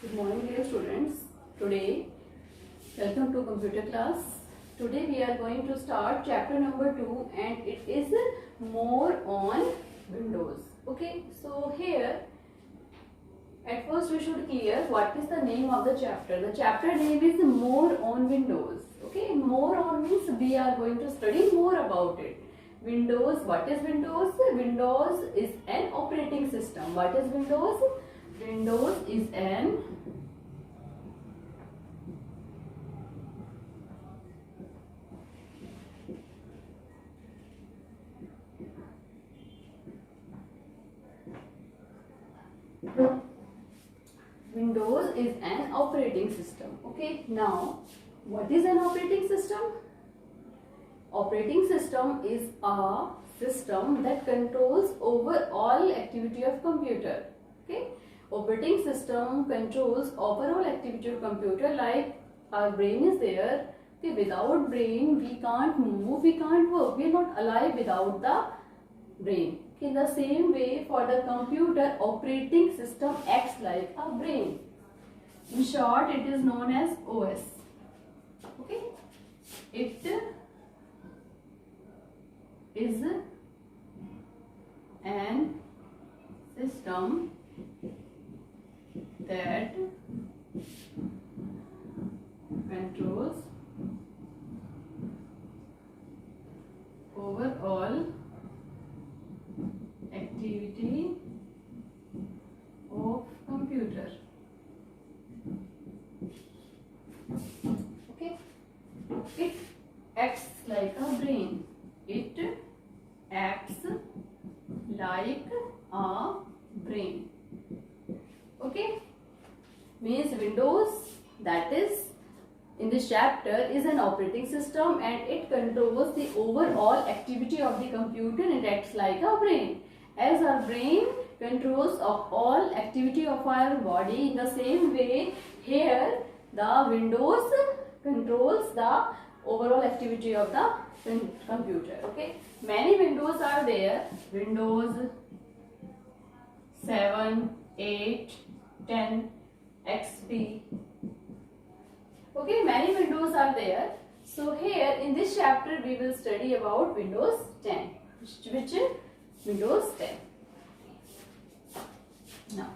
Good morning, dear students. Today, welcome to computer class. Today we are going to start chapter number 2 and it is more on Windows. Okay, so here at first we should clear what is the name of the chapter. The chapter name is more on Windows. Okay, more on means we are going to study more about it. Windows, what is Windows? Windows is an operating system. What is Windows? Windows is an operating system. Okay, now what is an operating system? Operating system is a system that controls over all activity of computer. Okay, operating system controls overall activity of computer, like our brain is there. Okay, without brain we can't move, we can't work, we are not alive without the brain. Okay, in the same way for the computer, operating system acts like a brain. In short, it is known as OS. Okay, it is an system that controls overall activity of computer. Okay, it acts like a brain. It acts like a brain. Okay, means Windows, that is in this chapter, is an operating system and it controls the overall activity of the computer and it acts like a brain. As our brain controls of all activity of our body, in the same way here the Windows controls the overall activity of the computer. Okay, many Windows are there. Windows 7, 8, 10, XP. Okay, many Windows are there. So here in this chapter we will study about Windows 10. Which is Windows 10. Now,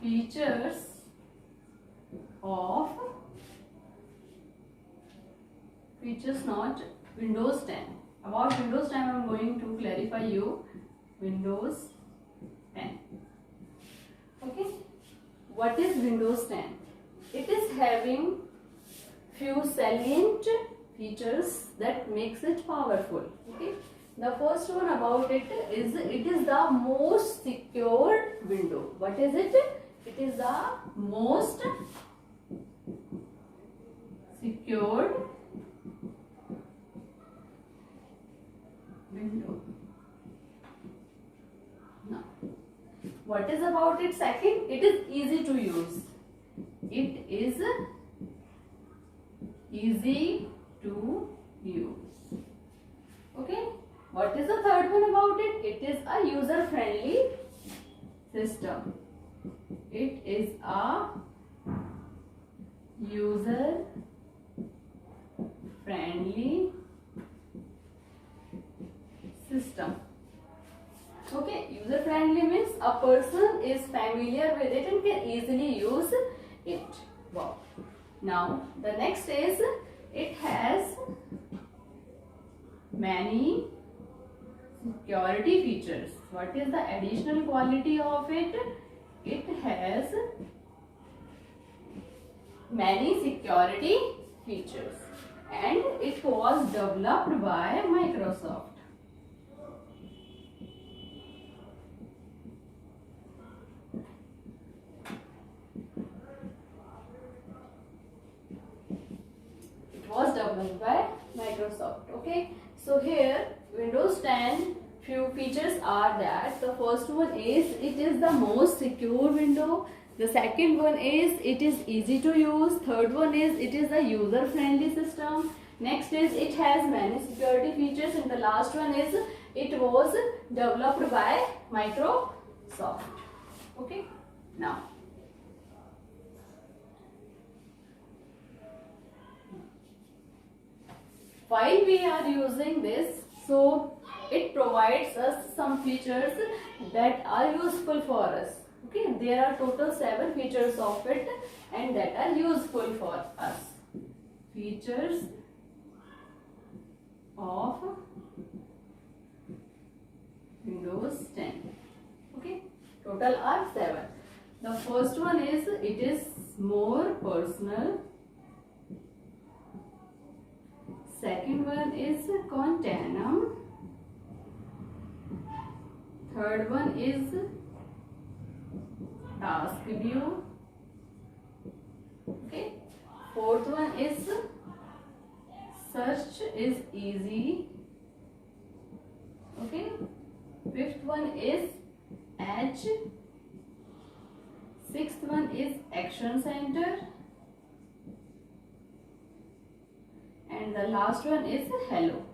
features not Windows 10. About Windows 10 I am going to clarify you. Windows 10. Okay, what is Windows 10? It is having few salient features that makes it powerful. Okay, the first one about it is the most secured window. What is it? It is the most secured window. Now, what is about it? Second, it is easy to use. It is easy to use. Okay, what is the third one about it? It is a user friendly system. It is a user friendly system. Okay, user friendly means a person is familiar with it and can easily use it. Wow. Now the next is it has many security features. What is the additional quality of it? It has many security features and it was developed by Microsoft. It was developed by Microsoft. Okay, so here Windows 10 few features are that the first one is it is the most secure window. The second one is it is easy to use. Third one is it is a user friendly system. Next is it has many security features, and the last one is it was developed by Microsoft. Okay, now while we are using this, so it provides us some features that are useful for us. Okay, there are total 7 features of it and that are useful for us. Features of Windows 10. Okay, total are 7. The first one is it is more personal. Second one is Continuum. Third one is Task View. Okay. Fourth one is Search is easy. Okay. Fifth one is Edge. Sixth one is Action Center. And the last one is Hello.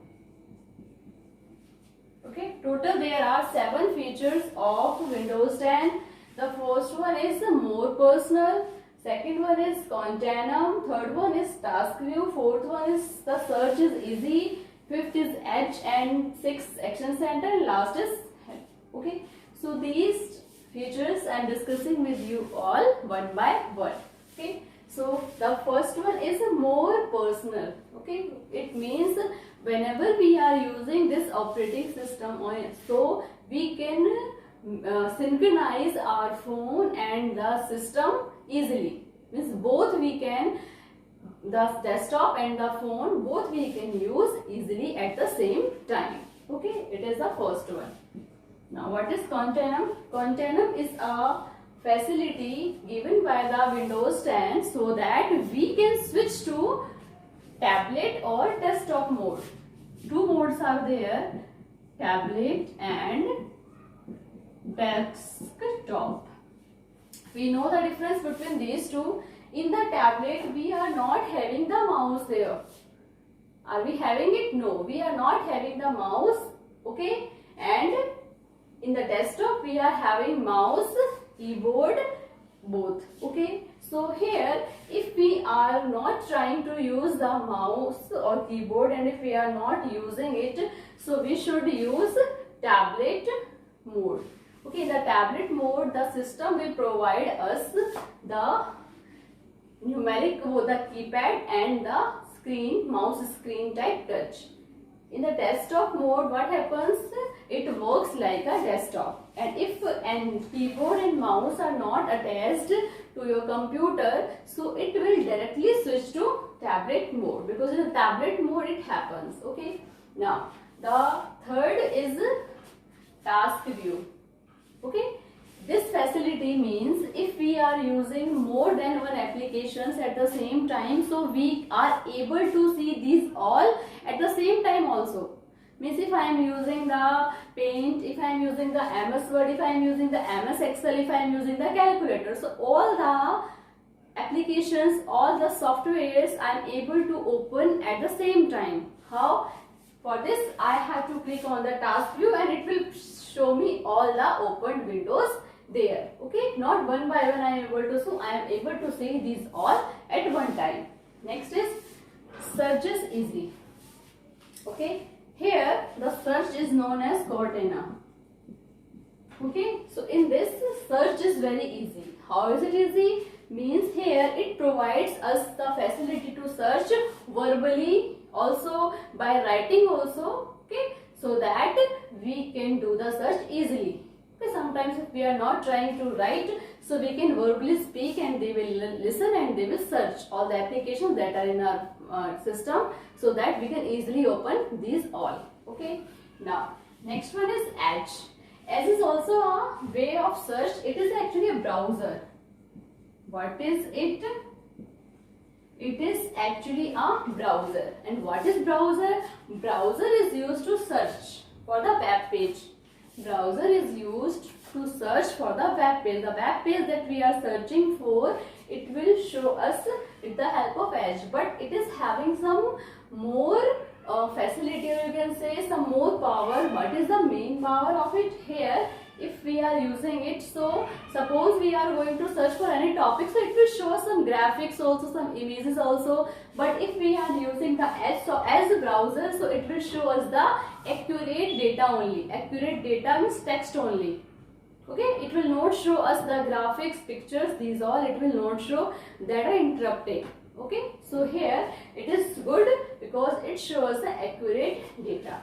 Okay, total there are 7 features of Windows 10. The first one is more personal, second one is Continuum, third one is Task View, fourth one is the search is easy, fifth is Edge, and sixth Action Center, and last is Help. Okay, so these features I am discussing with you all one by one. Okay. So the first one is more personal. Okay, it means whenever we are using this operating system on it, so we can synchronize our phone and the system easily. Means both we can, the desktop and the phone, both we can use easily at the same time. Okay, it is the first one. Now what is Continuum? Continuum is a facility given by the Windows 10 so that we can switch to tablet or desktop mode. 2 modes are there, tablet and desktop. We know the difference between these two. In the tablet we are not having the mouse there. Are we having it? No, we are not having the mouse. Okay, and in the desktop we are having mouse, keyboard, both. Okay, so here if we are not trying to use the mouse or keyboard and if we are not using it, so we should use tablet mode. Okay, in the tablet mode the system will provide us the numeric, the keypad and the screen, mouse screen type touch. In the desktop mode what happens? It works like a desktop, and if keyboard and mouse are not attached to your computer, so it will directly switch to tablet mode, because in the tablet mode it happens. Okay, now the third is task view. Okay, this facility means if we are using more than one applications at the same time, so we are able to see these all at the same time also. Means if I am using the Paint, if I am using the MS Word, if I am using the MS Excel, if I am using the calculator, so all the applications, all the softwares I am able to open at the same time. How? For this I have to click on the task view and it will show me all the opened windows there. Okay, not one by one I am able to, so I am able to see these all at one time. Next is search is easy. Okay, here the search is known as Cortana. Okay, so in this search is very easy. How is it easy? Means here it provides us the facility to search verbally, also by writing also. Okay, so that we can do the search easily. Okay, sometimes if we are not trying to write, so we can verbally speak and they will listen and they will search all the applications that are in our system, so that we can easily open these all. Okay, now next one is Edge. Edge is also a way of search. It is actually a browser. What is it? It is actually a browser. And what is browser? Browser is used to search for the web page. Browser is used to search for the web page. The web page that we are searching for, it will show us with the help of edge, but it is having some more facility, or you can say some more power. What is the main power of it? Here, if we are using it, so suppose we are going to search for any topic, so it will show some graphics also, some images also. But if we are using the edge, so as a browser, so it will show us the accurate data only. Accurate data means text only. Okay, it will not show us the graphics, pictures, these all it will not show, that are interrupting. Okay, so here it is good because it shows the accurate data.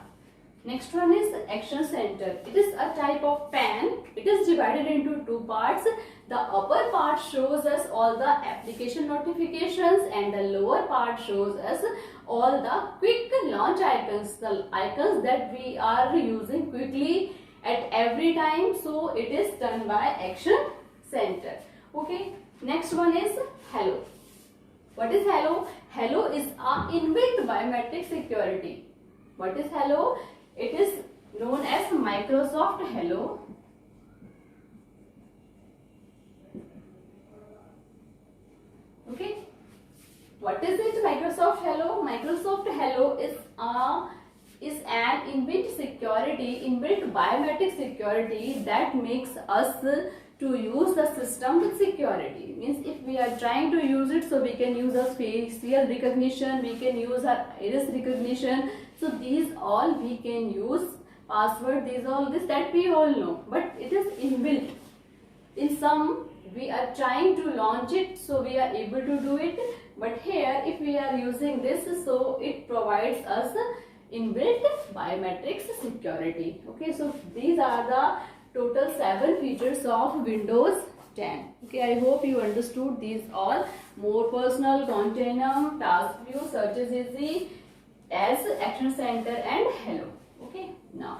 Next one is Action Center. It is a type of pen. It is divided into two parts. The upper part shows us all the application notifications, and the lower part shows us all the quick launch icons, the icons that we are using quickly at every time. So it is done by Action Center. Okay, next one is Hello. What is Hello? Hello is a inbuilt biometric security. What is Hello? It is known as Microsoft Hello. Okay, what is it? Microsoft Hello. Microsoft Hello is an inbuilt security, inbuilt biometric security that makes us to use the system with security. Means if we are trying to use it, so we can use our facial recognition, we can use our iris recognition. So these all we can use, password, these all this that we all know, but it is inbuilt. In some we are trying to launch it, so we are able to do it, but here if we are using this, so it provides us inbuilt biometrics security. Okay, so these are the total 7 features of Windows 10. Okay, I hope you understood these all. More personal, Continuum, Task View, Search is Easy, as Action Center, and Hello. Okay, now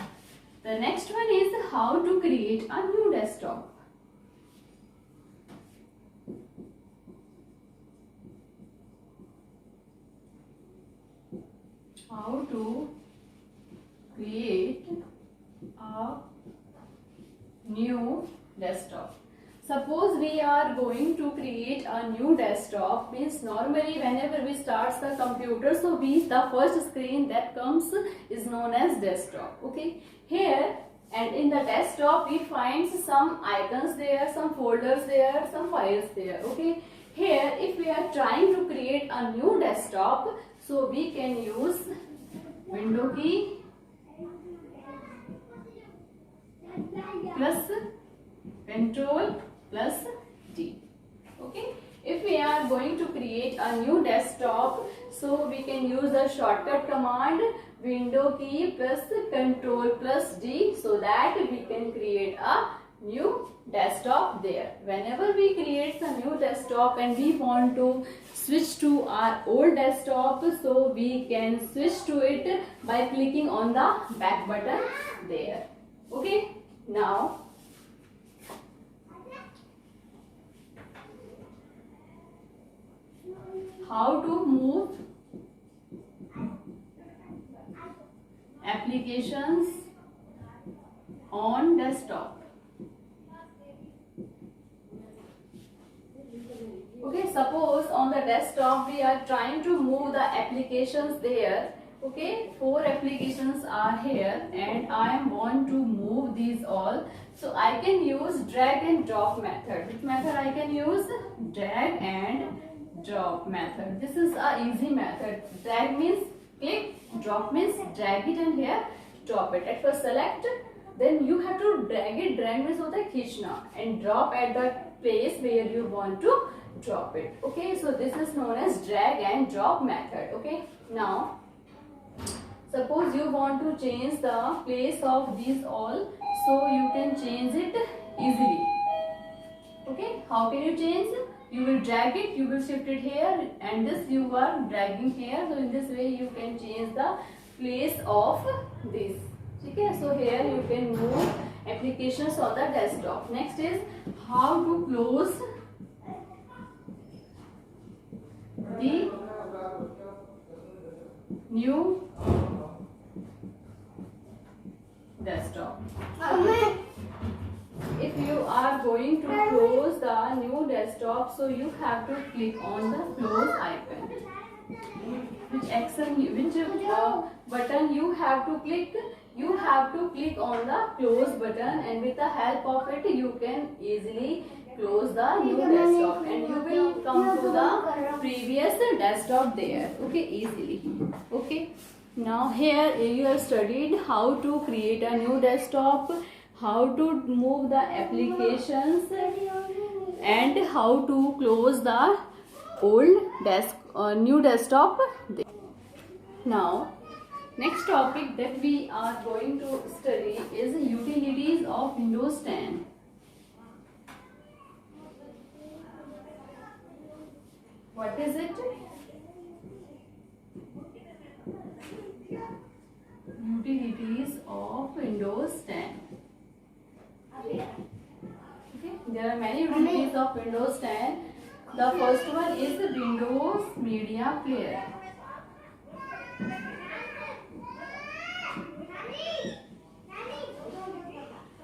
the next one is how to create a new desktop. How to create a new desktop. Suppose we are going to create a new desktop, means normally whenever we start the computer, so the first screen that comes is known as desktop. Okay, here and in the desktop we find some icons there, some folders there, some files there. Okay, here if we are trying to create a new desktop, so we can use window key plus control plus D. Okay, if we are going to create a new desktop, so we can use the shortcut command window key plus control plus D, so that we can create a new desktop there. Whenever we create a new desktop and we want to switch to our old desktop, so we can switch to it by clicking on the back button there. Okay, now how to move applications on desktop. Okay, suppose on the desktop we are trying to move the applications there. Okay, 4 applications are here and I want to move these all. So I can use drag and drop method. Which method I can use? Drag and drop method. This is a easy method. Drag means click, drop means drag it and here drop it. At first select, then you have to drag it. Drag means hota hai kheenchna, and drop at the place where you want to drop it. Okay, so this is known as drag and drop method. Okay, now suppose you want to change the place of these all, so you can change it easily. Okay, how can you change? You will drag it, you will shift it here, and this you are dragging here. So in this way you can change the place of this. Okay, so here you can move applications on the desktop. Next is how to close the new desktop. If you are going to close the new desktop, desktop, so you have to click on the close icon. Which button you have to click? You have to click on the close button, and with the help of it you can easily close the new desktop and you will come to the previous desktop there. Okay, easily. Okay, now here you have studied how to create a new desktop, how to move the applications, and how to close the new desktop. Now next topic that we are going to study is utilities of Windows 10. What is it? Utilities of Windows 10. Okay, there are many utilities of Windows 10. The first one is the Windows Media Player.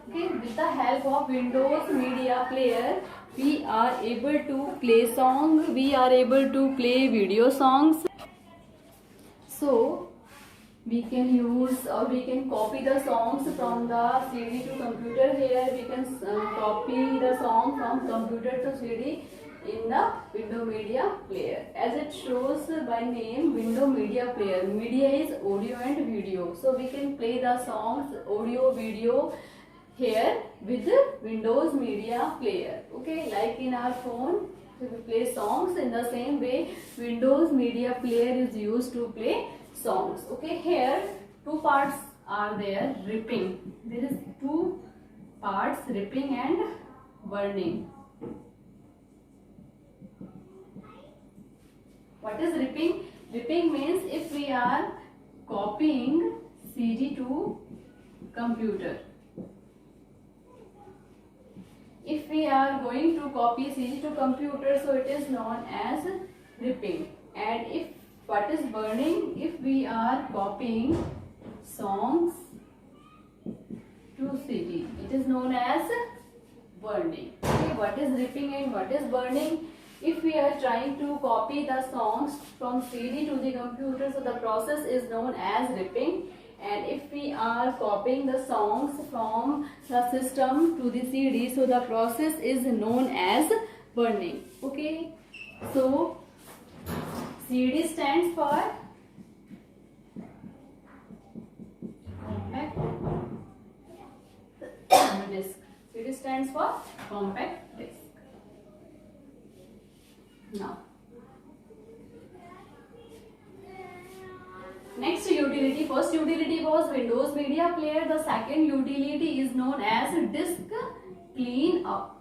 Okay, with the help of Windows Media Player, we are able to play songs, we are able to play video songs. So we can use or we can copy the songs from the CD to computer. Here we can copy the song from computer to CD in the Windows Media Player. As it shows by name, Windows Media Player. Media is audio and video. So we can play the songs, audio, video here with Windows Media Player. Okay, like in our phone we play songs, in the same way Windows Media Player is used to play songs. Okay, here two parts are there. Ripping, there is two parts, ripping and burning. What is ripping? Ripping means if we are copying CD to computer. If we are going to copy CD to computer, so it is known as ripping. And if what is burning? If we are copying songs to CD, it is known as burning. Okay, what is ripping and what is burning? If we are trying to copy the songs from CD to the computer, so the process is known as ripping. And if we are copying the songs from the system to the CD, so the process is known as burning. Okay, so CD stands for compact disc. CD stands for compact disc. Now, next utility. First utility was Windows Media Player. The second utility is known as disk cleanup.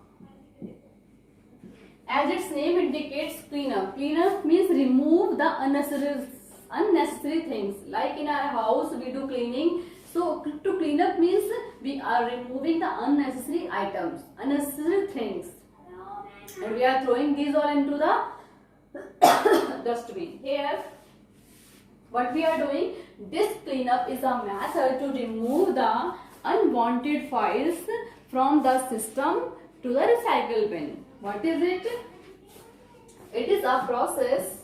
As its name indicates, cleanup. Cleanup means remove the unnecessary things. Like in our house, we do cleaning. So to clean up means we are removing the unnecessary items, unnecessary things, and we are throwing these all into the dustbin. Here, what we are doing, disk cleanup is a method to remove the unwanted files from the system to the recycle bin. What is it? It is a process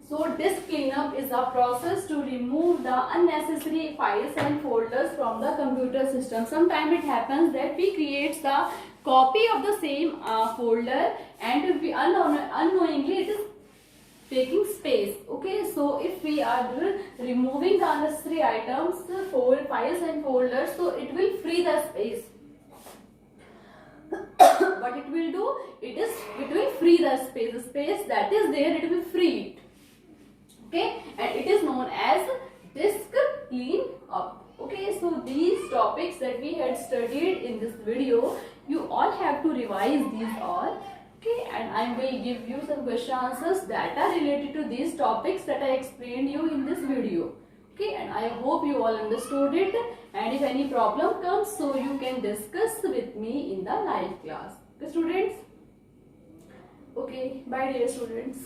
So disk cleanup is a process to remove the unnecessary files and folders from the computer system. Sometimes it happens that we create the copy of the same folder, and we unknowingly it is taking space. Okay, so if we are removing the unnecessary items, files and folders, so it will free the space. What it will do? It will free the space that is there, it will free it. Okay, and it is known as disk clean up. Okay, so these topics that we had studied in this video, you all have to revise these all. Okay, and I will give you some question answers that are related to these topics that I explained you in this video. Okay, and I hope you all understood it, and if any problem comes, so you can discuss with me in the live class. Okay, students? Okay, bye dear students.